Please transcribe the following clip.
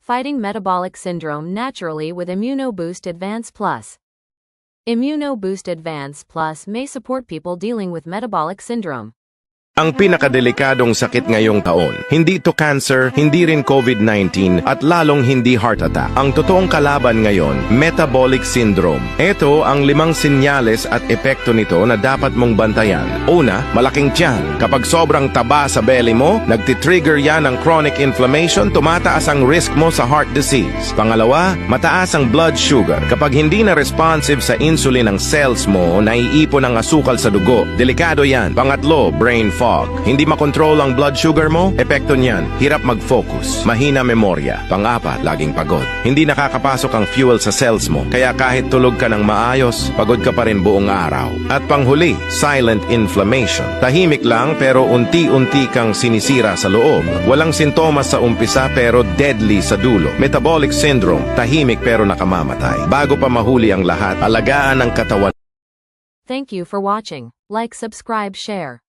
fighting metabolic syndrome naturally with ImmunoBoost Advance Plus. ImmunoBoost Advance Plus may support people dealing with metabolic syndrome. Ang pinakadelikadong sakit ngayong taon. Hindi to cancer, hindi rin COVID-19, at lalong hindi heart attack. Ang totoong kalaban ngayon, metabolic syndrome. Ito ang 5 sinyales at epekto nito na dapat mong bantayan. Una, malaking tiyan. Kapag sobrang taba sa belly mo, nagtitrigger yan ng chronic inflammation, tumataas ang risk mo sa heart disease. Pangalawa, mataas ang blood sugar. Kapag hindi na responsive sa insulin ang cells mo, naiipon ang asukal sa dugo. Delikado yan. Pangatlo, brain fog. Hindi makontrol ang blood sugar mo, epekto niyan, hirap mag-focus, mahina memorya. Pang-apat, laging pagod. Hindi nakakapasok ang fuel sa cells mo, kaya kahit tulog ka ng maayos, pagod ka pa rin buong araw. At panghuli, silent inflammation. Tahimik lang pero unti-unti kang sinisira sa loob. Walang sintomas sa umpisa pero deadly sa dulo. Metabolic syndrome, tahimik pero nakamamatay. Bago pa mahuli ang lahat, alagaan ang katawan. Thank you for watching. Like, subscribe, share.